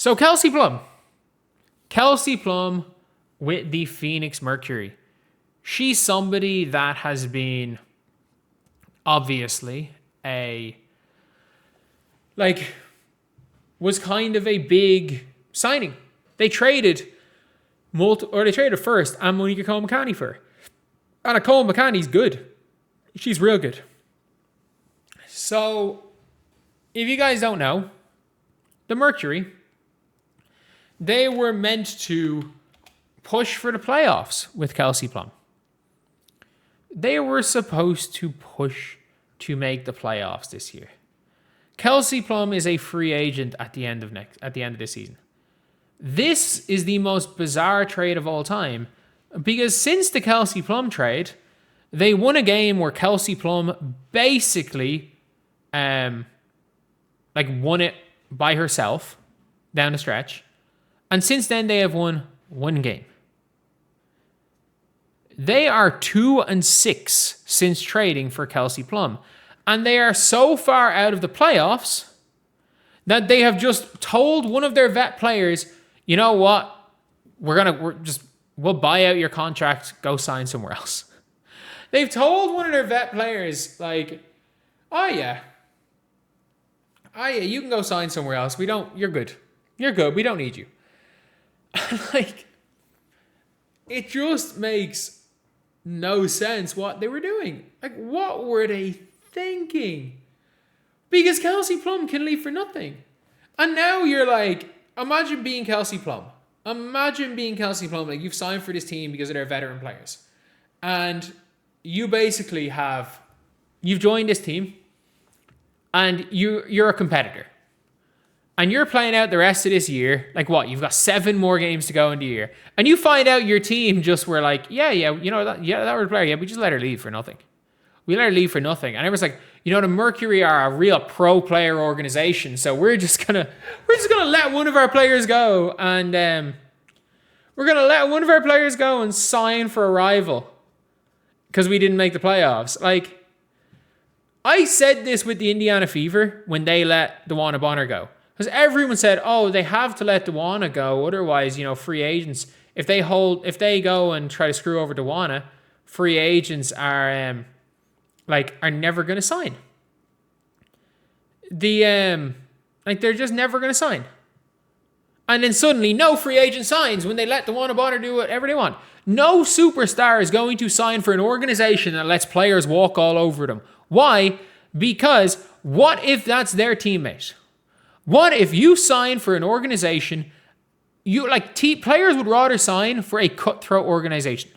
So Kelsey Plum with the Phoenix Mercury. She's somebody that has been obviously was kind of a big signing. They traded first and Monica Cole-McCanny for her. And Cole-McCanny's good. She's real good. So, if you guys don't know, the Mercury, they were meant to push for the playoffs with Kelsey Plum. They were supposed to push to make the playoffs this year. Kelsey Plum is a free agent at the end of this season. This is the most bizarre trade of all time because since the Kelsey Plum trade, they won a game where Kelsey Plum basically won it by herself down the stretch. And since then, they have won one game. They are 2-6 since trading for Kelsey Plum. And they are so far out of the playoffs that they have just told one of their vet players, you know what? We'll buy out your contract, go sign somewhere else. They've told one of their vet players, like, oh yeah, you can go sign somewhere else. You're good. We don't need you. It just makes no sense what they were doing. What were they thinking? Because Kelsey Plum can leave for nothing. And now you're like, imagine being Kelsey Plum. You've signed for this team because of their veteran players. And you basically you've joined this team and you're a competitor. And you're playing out the rest of this year. You've got 7 more games to go in the year. And you find out your team just were like, that was a player. Yeah, we just let her leave for nothing. And everyone's like, the Mercury are a real pro player organization. So we're just gonna let one of our players go. And we're going to let one of our players go and sign for a rival. Because we didn't make the playoffs. I said this with the Indiana Fever when they let DeWanna Bonner go. Because everyone said, they have to let DeWanna go. Otherwise, free agents, if they go and try to screw over DeWanna, free agents are never going to sign. They're just never going to sign. And then suddenly, no free agent signs when they let DeWanna Bonner do whatever they want. No superstar is going to sign for an organization that lets players walk all over them. Why? Because what if that's their teammate? What if you sign for an organization, players would rather sign for a cutthroat organization.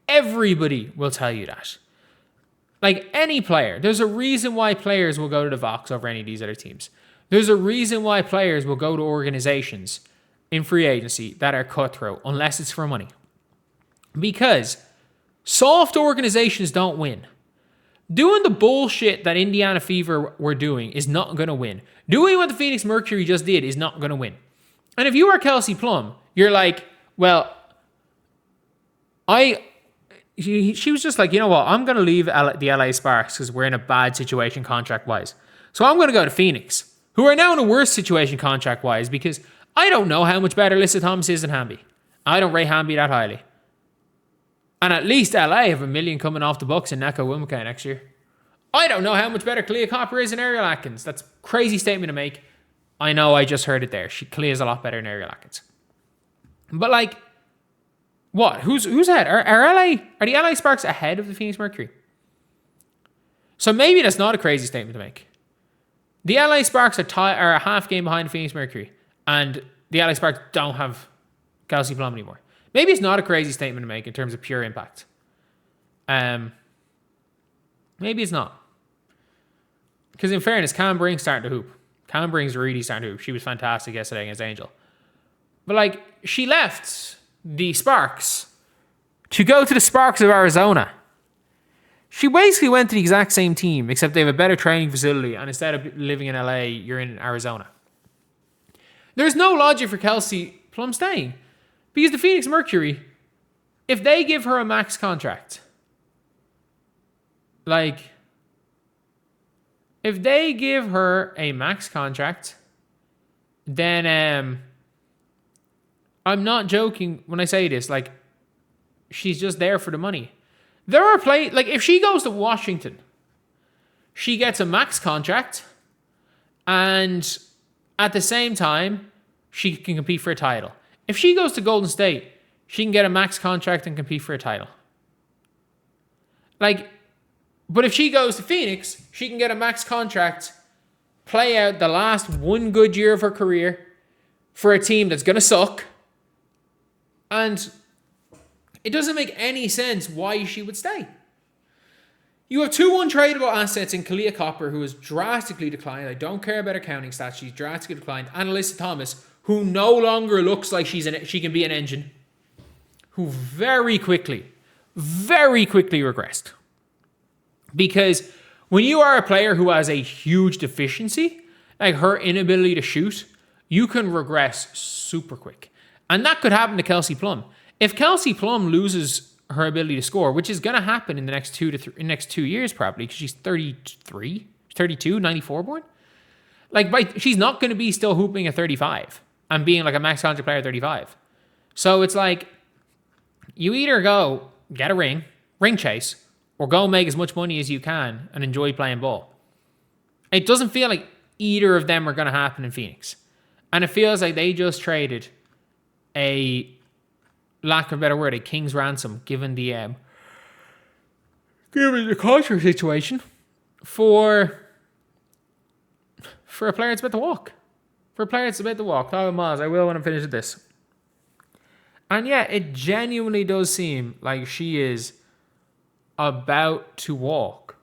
Everybody will tell you that. Any player, there's a reason why players will go to the Vox over any of these other teams. There's a reason why players will go to organizations in free agency that are cutthroat, unless it's for money. Because soft organizations don't win. Doing the bullshit that Indiana Fever were doing is not going to win. Doing what the Phoenix Mercury just did is not going to win. And if you are Kelsey Plum, you're like, well, she was just like, you know what, I'm going to leave the LA Sparks because we're in a bad situation contract-wise. So I'm going to go to Phoenix, who are now in a worse situation contract-wise because I don't know how much better Alyssa Thomas is than Hamby. I don't rate Hamby that highly. And at least LA have $1 million coming off the books in Neko Wimaka next year. I don't know how much better Kalia Copper is than Ariel Atkins. That's a crazy statement to make. I know, I just heard it there. Kalia's a lot better than Ariel Atkins. But what? Who's ahead? Are the LA Sparks ahead of the Phoenix Mercury? So maybe that's not a crazy statement to make. The LA Sparks are a half game behind the Phoenix Mercury, and the LA Sparks don't have Kelsey Plum anymore. Maybe it's not a crazy statement to make in terms of pure impact. Maybe it's not. Because in fairness, Cam Brink's starting to hoop. Cam Brink's really starting to hoop. She was fantastic yesterday against Angel. But she left the Sparks to go to the Sparks of Arizona. She basically went to the exact same team, except they have a better training facility, and instead of living in LA, you're in Arizona. There's no logic for Kelsey Plum staying. Because the Phoenix Mercury, if they give her a max contract, then I'm not joking when I say this. Like, she's just there for the money. There are like, if she goes to Washington, she gets a max contract, and at the same time, she can compete for a title. If she goes to Golden State, she can get a max contract and compete for a title. Like, but if she goes to Phoenix, she can get a max contract, play out the last one good year of her career for a team that's going to suck. And it doesn't make any sense why she would stay. You have two untradeable assets in Kalia Copper, who has drastically declined. I don't care about her counting stats. She's drastically declined. And Alyssa Thomas, who no longer looks like she can be an engine, who very quickly regressed. Because when you are a player who has a huge deficiency, like her inability to shoot, you can regress super quick. And that could happen to Kelsey Plum. If Kelsey Plum loses her ability to score, which is going to happen in the next 2 years probably, because she's 33, 32, 94 born. Like, she's not going to be still hooping at 35 and being like a max contract player at 35. So it's like, you either go get a ring chase, or go make as much money as you can and enjoy playing ball. It doesn't feel like either of them are going to happen in Phoenix. And it feels like they just traded a, lack of a better word, a king's ransom, given the culture situation, for a player that's about to walk. For a player that's about to walk. Talking Miles, I will when I'm finished with this. And yeah, it genuinely does seem like she is about to walk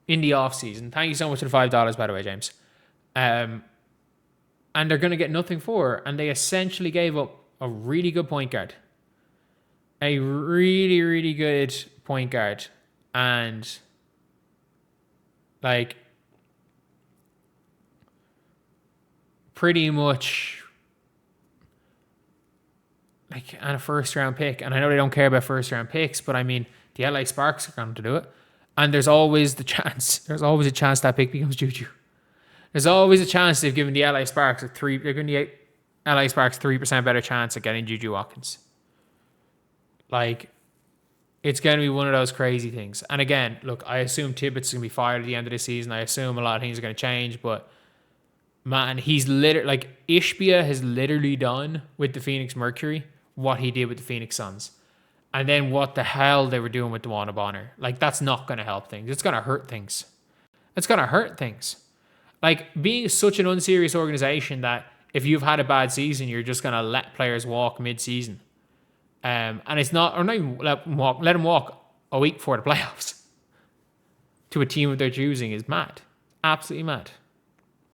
in the offseason. Thank you so much for the $5, by the way, James. And they're going to get nothing for her. And they essentially gave up a really good point guard. A really, really good point guard. And, like, pretty much, like, and a first-round pick. And I know they don't care about first-round picks, but I mean, the LA Sparks are going to do it. And there's always a chance that pick becomes Juju. There's always a chance they've given the LA Sparks they're giving the LA Sparks 3% better chance at getting Juju Watkins. Like, it's going to be one of those crazy things. And again, look, I assume Tibbetts going to be fired at the end of the season. I assume a lot of things are going to change, but man, he's literally, like, Ishbia has literally done with the Phoenix Mercury what he did with the Phoenix Suns. And then what the hell they were doing with DeWanna Bonner. Like, that's not going to help things. It's going to hurt things. It's going to hurt things. Like, being such an unserious organization that if you've had a bad season, you're just going to let players walk mid-season. And it's not, or not even let them walk a week before the playoffs to a team of their choosing is mad. Absolutely mad.